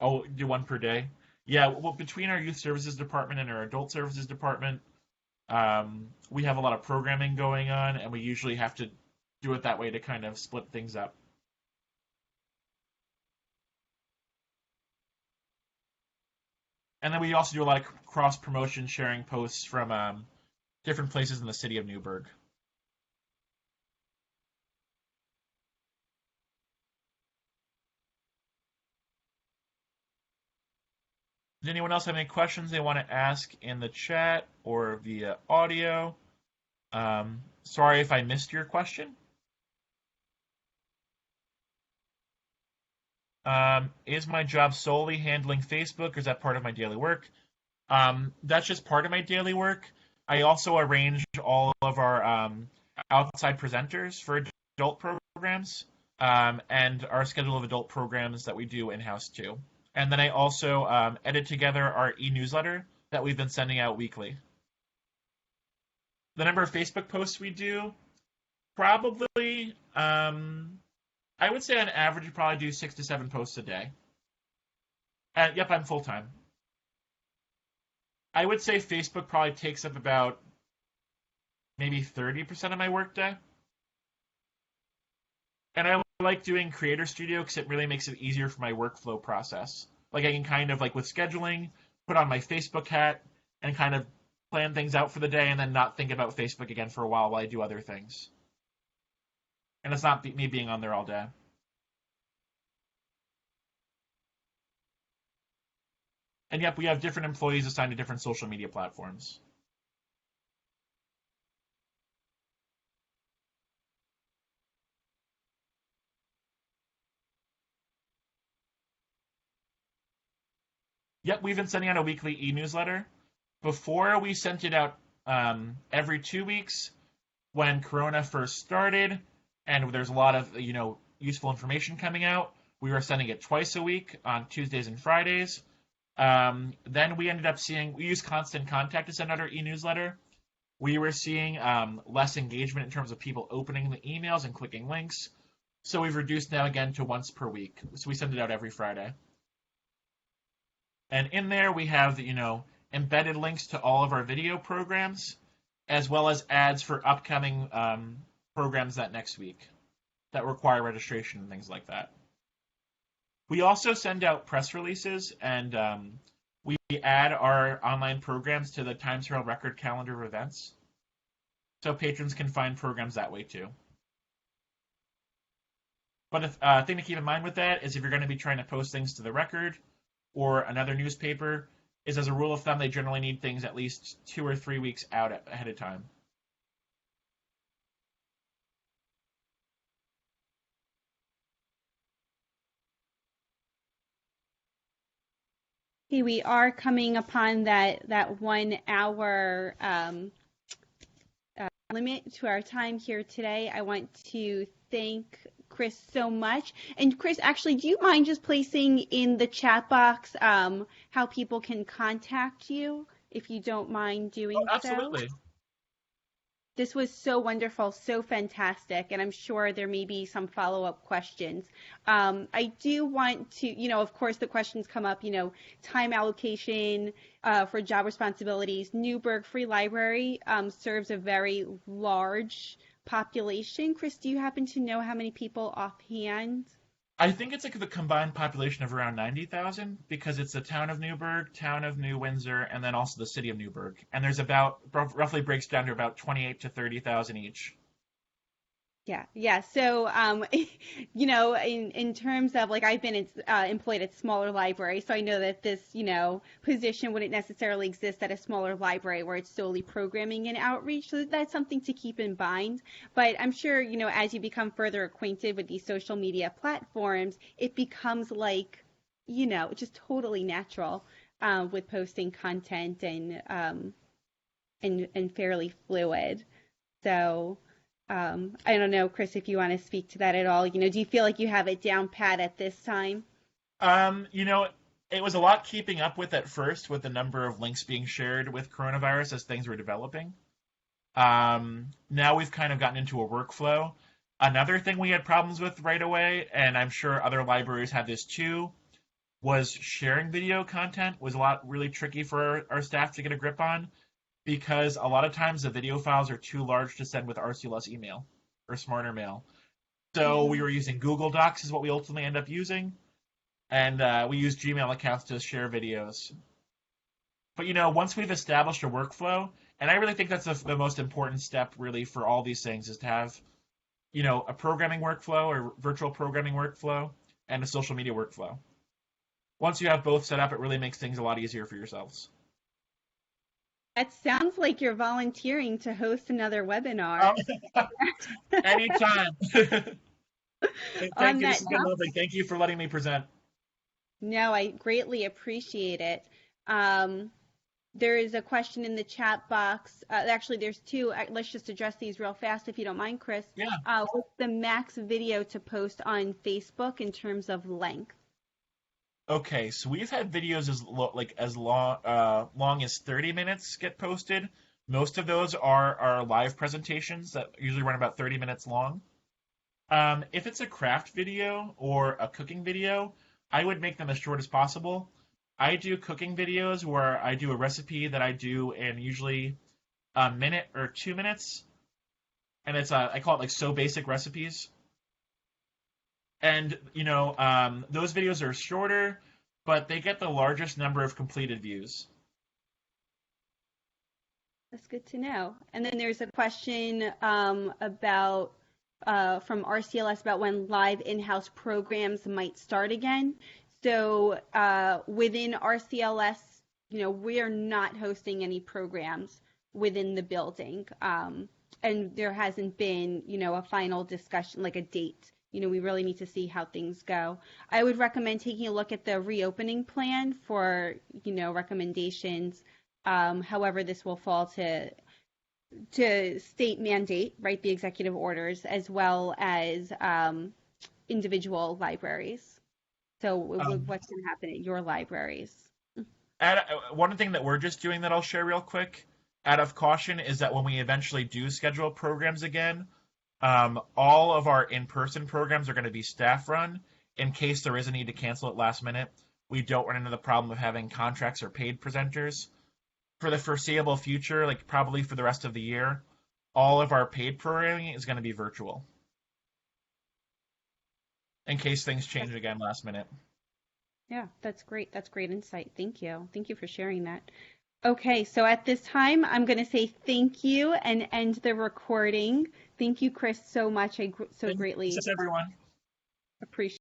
Oh, do 1 per day? Yeah, well, between our youth services department and our adult services department, we have a lot of programming going on, and we usually have to do it that way to kind of split things up. And then we also do a lot of cross-promotion sharing posts from different places in the city of Newburgh. Does anyone else have any questions they want to ask in the chat or via audio? Sorry if I missed your question. Is my job solely handling Facebook, or is that part of my daily work? That's just part of my daily work. I also arrange all of our outside presenters for adult programs, and our schedule of adult programs that we do in-house too. And then I also edit together our e-newsletter that we've been sending out weekly. The number of Facebook posts we do, probably, I would say on average, you probably do 6 to 7 posts a day. Yep, I'm full-time. I would say Facebook probably takes up about maybe 30% of my workday. And I like doing Creator Studio because it really makes it easier for my workflow process. Like I can kind of, like with scheduling, put on my Facebook hat and kind of plan things out for the day and then not think about Facebook again for a while I do other things. And it's not me being on there all day. And yep, we have different employees assigned to different social media platforms. Yep, we've been sending out a weekly e-newsletter. Before, we sent it out every 2 weeks when Corona first started, and there's a lot of useful information coming out. We were sending it twice a week on Tuesdays and Fridays. Then we ended up seeing, we use Constant Contact to send out our e-newsletter. We were seeing less engagement in terms of people opening the emails and clicking links. So we've reduced now again to once per week. So we send it out every Friday. And in there we have embedded links to all of our video programs, as well as ads for upcoming programs that next week that require registration and things like that. We also send out press releases, and we add our online programs to the Times Herald Record calendar of events, so patrons can find programs that way too. But a thing to keep in mind with that is if you're going to be trying to post things to the Record or another newspaper, is as a rule of thumb they generally need things at least 2 or 3 weeks out ahead of time. Okay, we are coming upon that 1 hour limit to our time here today. I want to thank Chris so much. And Chris, actually, do you mind just placing in the chat box how people can contact you, if you don't mind doing so? Absolutely. This was so wonderful, so fantastic, and I'm sure there may be some follow-up questions. I do want to, of course, the questions come up, time allocation for job responsibilities. Newburgh Free Library serves a very large population. Chris, do you happen to know how many people offhand? I think it's like the combined population of around 90,000 because it's the town of Newburgh, town of New Windsor, and then also the city of Newburgh. And there's roughly breaks down to about 28 to 30,000 each. Yeah. So, in terms of I've been employed at smaller libraries, so I know that this, position wouldn't necessarily exist at a smaller library where it's solely programming and outreach. So that's something to keep in mind. But I'm sure, as you become further acquainted with these social media platforms, it becomes just totally natural with posting content and fairly fluid. So. I don't know, Chris, if you want to speak to that at all. Do you feel like you have it down pat at this time? It was a lot keeping up with at first with the number of links being shared with coronavirus as things were developing. Now we've kind of gotten into a workflow. Another thing we had problems with right away, and I'm sure other libraries had this too, was sharing video content was really tricky for our staff to get a grip on, because a lot of times the video files are too large to send with RCLS email or Smarter Mail. So we were using Google Docs is what we ultimately end up using, and we use Gmail accounts to share videos. But, once we've established a workflow, and I really think that's the most important step really for all these things is to have, a programming workflow or virtual programming workflow and a social media workflow. Once you have both set up, it really makes things a lot easier for yourselves. That sounds like you're volunteering to host another webinar. Anytime. Thank you. This has been lovely. Thank you for letting me present. No, I greatly appreciate it. There is a question in the chat box. Actually, there's two. Let's just address these real fast, if you don't mind, Chris. Yeah. What's the max video to post on Facebook in terms of length? Okay, so we've had videos as long as 30 minutes get posted. Most of those are our live presentations that usually run about 30 minutes long. If it's a craft video or a cooking video, I would make them as short as possible. I do cooking videos where I do a recipe that I do in usually a minute or 2 minutes, and I call it like So Basic Recipes. And those videos are shorter, but they get the largest number of completed views. That's good to know. And then there's a question about from RCLS about when live in-house programs might start again. So within RCLS, we are not hosting any programs within the building, and there hasn't been, a final discussion, like a date. We really need to see how things go. I would recommend taking a look at the reopening plan for, recommendations. However, this will fall to state mandate, right? The executive orders, as well as individual libraries. So what's going to happen at your libraries? One thing that we're just doing that I'll share real quick, out of caution, is that when we eventually do schedule programs again, all of our in-person programs are going to be staff-run in case there is a need to cancel it last minute. We don't run into the problem of having contracts or paid presenters. For the foreseeable future, like probably for the rest of the year, all of our paid programming is going to be virtual. In case things change again last minute. Yeah, that's great. That's great insight. Thank you. Thank you for sharing that. Okay, so at this time, I'm going to say thank you and end the recording. Thank you, Chris, so much. I so greatly Thanks, everyone. appreciate